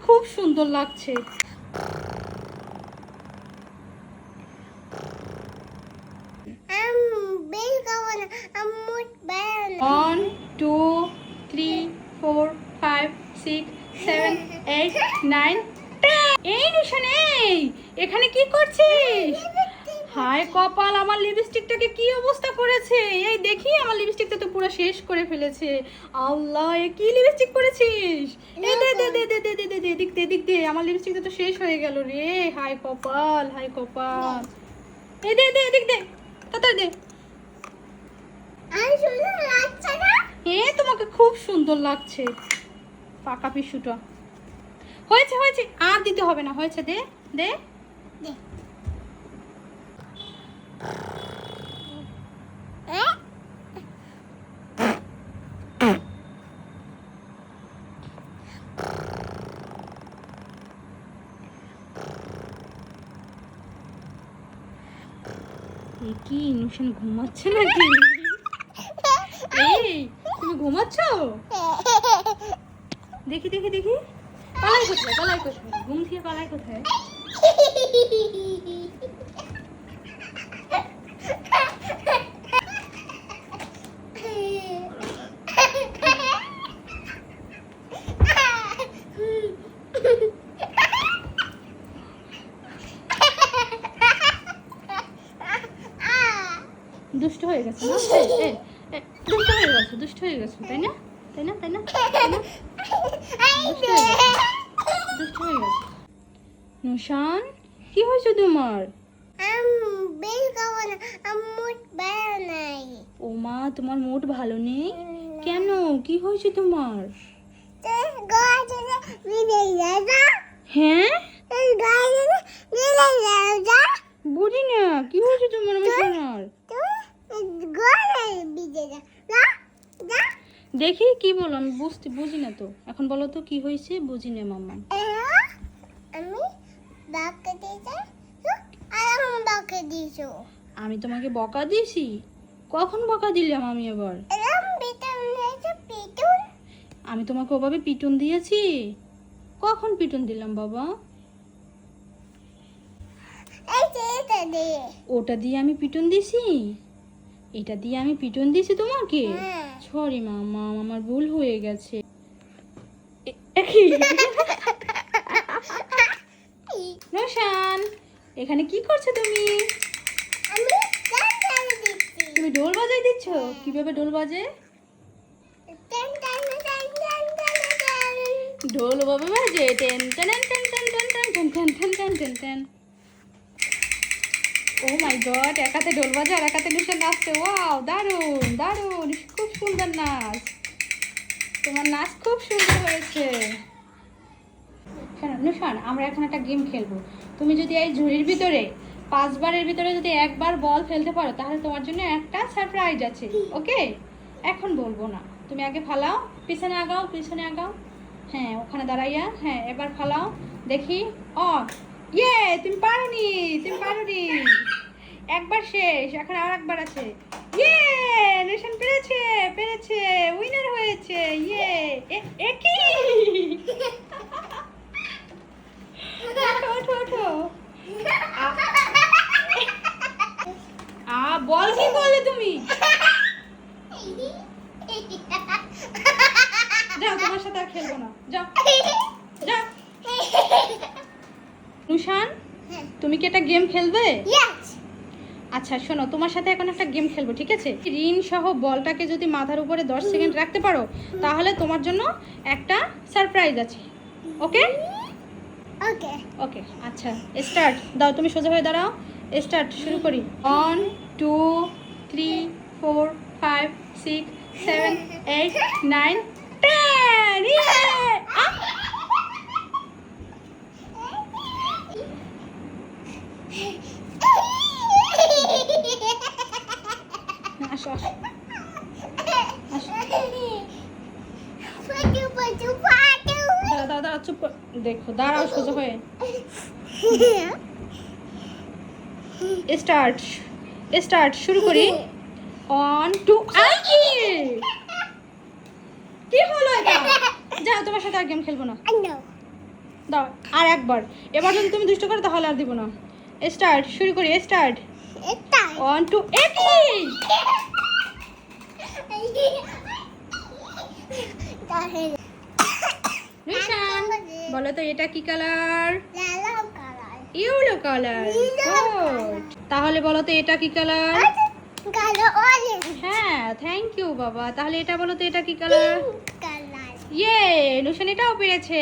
খুব সুন্দর লাগছে। One, two, three, four, five, six, seven, eight, nine, 10. এই নিশান, এই এখানে কি করছিস? হায় কপাল, আমার লিপস্টিকটাকে কি অবস্থা করেছে! এই দেখি, আমার লিপস্টিকটা তো পুরো শেষ করে ফেলেছে। আল্লাহ, এ কি লিপস্টিক করেছিস? এই দে দে দে দে দে দে দে দে, এদিক দে এদিক দে, আমার লিপস্টিকটা তো শেষ হয়ে গেল রে। হায় কপাল, হায় কপাল। এই দে দে এদিক দে, তাড়াতাড়ি দে। তোমাকে খুব সুন্দর লাগছে। পাকা পিসুটা হয়েছে, হয়েছে, আর দিতে হবে না, হয়েছে, দে দে। কি নুশান ঘুমাচ্ছে নাকি? এই তুমি ঘুমাচ্ছ? দেখি দেখি দেখি, পালাই কোথায়, পালাই কোথায়, ঘুম থেকে পালাই কোথায়? দুষ্ট হয়ে গেছে না? দুষ্ট হয়ে গেছে, দুষ্ট হয়ে গেছে, তাই না? তাই না? তাই না? দুষ্ট হয়ে গেছে। নুশান, কি হয়েছে তোমার? ও মা, তোমার মুড ভালো নেই কেন? কি হয়েছে তোমার? হ্যাঁ, বুঝি না, কি হয়েছে তোমার? আমি শোনার দেখি, কি বলো? আমি বুঝি না তো। এখন বলো তো কি হয়েছে, বুঝি না মাম্মা। আমি তোমাকে বকা দিয়েছি? কখন বকা দিলাম আমি আবার? আমি তোমাকে ওভাবে পিটুন দিয়েছি? কখন পিটুন দিলাম বাবা? ওটা দিয়ে আমি পিটুন দিছি? এটা দিয়ে আমি পিটুন দিছি তোমাকে? সরি মামা, আমার ভুল হয়ে গেছে। রোশান, এখানে কি করছো তুমি? তুমি ডোল বাজাই দিচ্ছ? কিভাবে ডোল বাজে? ঢোল বাবা বাজে, ten ten ten ten ten ten ten ten ten ten ten ten. Oh my god, এক হাতে ঢোল বাজে আর এক হাতে নুশান নাচছে। ওয়াও, দারুণ দারুণ, খুব সুন্দর নাচ। তোমার নাচ খুব সুন্দর হয়েছে। শোনো নুশান, আমরা এখন একটা গেম খেলবো। তুমি যদি এই ঝুড়ির ভিতরে 5 বারের ভিতরে যদি একবার বল ফেলতে পারো, তাহলে তোমার জন্য একটা সারপ্রাইজ আছে। ওকে? এখন বলবো না, তুমি আগে ফালাও, পিছনে আগাও, পিছনে আগাও। হ্যাঁ, ওখানে দাঁড়াইয়া, হ্যাঁ, এবার ফালাও দেখি। ইয়ে, তুমি পারোনি, তুমি পারোনি। একবার শেষ, এখন আর একবার আছে। ইয়ে, নেশন পেরেছে, পেরেছে, উইনার হয়েছে। ইয়ে, এ কি? ওঠো ওঠো ওঠো। বল কি করলে তুমি? যাও, তোমার সাথে আর খেলবো না, যাও যাও। নুশান, তুমি কি একটা গেম খেলবে? আচ্ছা শোনো, তোমার সাথে এখন একটা গেম খেলবো, ঠিক আছে? রিন সহ বলটাকে যদি মাথার উপরে 10 সেকেন্ড রাখতে পারো, তাহলে তোমার জন্য একটা সারপ্রাইজ আছে। ওকে? ওকে ওকে, আচ্ছা স্টার্ট দাও। তুমি সোজা হয়ে দাঁড়াও, স্টার্ট, শুরু করি। 1 2 3 4 5 6 7 8 9 10। আসো আসো আসো। দাঁড়া দাঁড়া, চুপ কর। দেখো, দাঁড়াও সোজা হয়ে। স্টার্ট স্টার্ট, শুরু করি। 1 2। কি হলো এটা? যাও, তোমার সাথে আর গেম খেলবো না। দাও আর একবার। এবার যদি তুমি দুষ্ট করো তাহলে আর দিব না। স্টার্ট, শুরু করি, স্টার্ট। 1 2 একই। নিশান বলো তো এটা কি কালার? Yellow colour. গুড। তাহলে বলো তো এটা কি কালার? হ্যাঁ, থ্যাংক ইউ বাবা। তাহলে এটা বলো তো এটা কি কালার? ইয়ে, নিশান এটাও পেরেছে।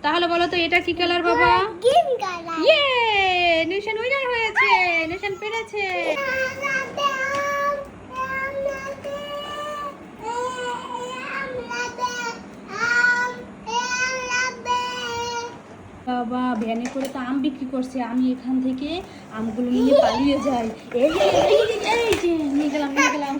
তাহলে বলো তো এটা কি কালার বাবা? ইয়ে, নিশান উইনার হয়েছে, নিশান পেরেছে। বাবা ভ্যানে করে তো আম বিক্রি করছে, আমি এখান থেকে আমগুলো নিয়ে পালিয়ে যাই। এই যে নিয়ে গেলাম, নিয়ে গেলাম।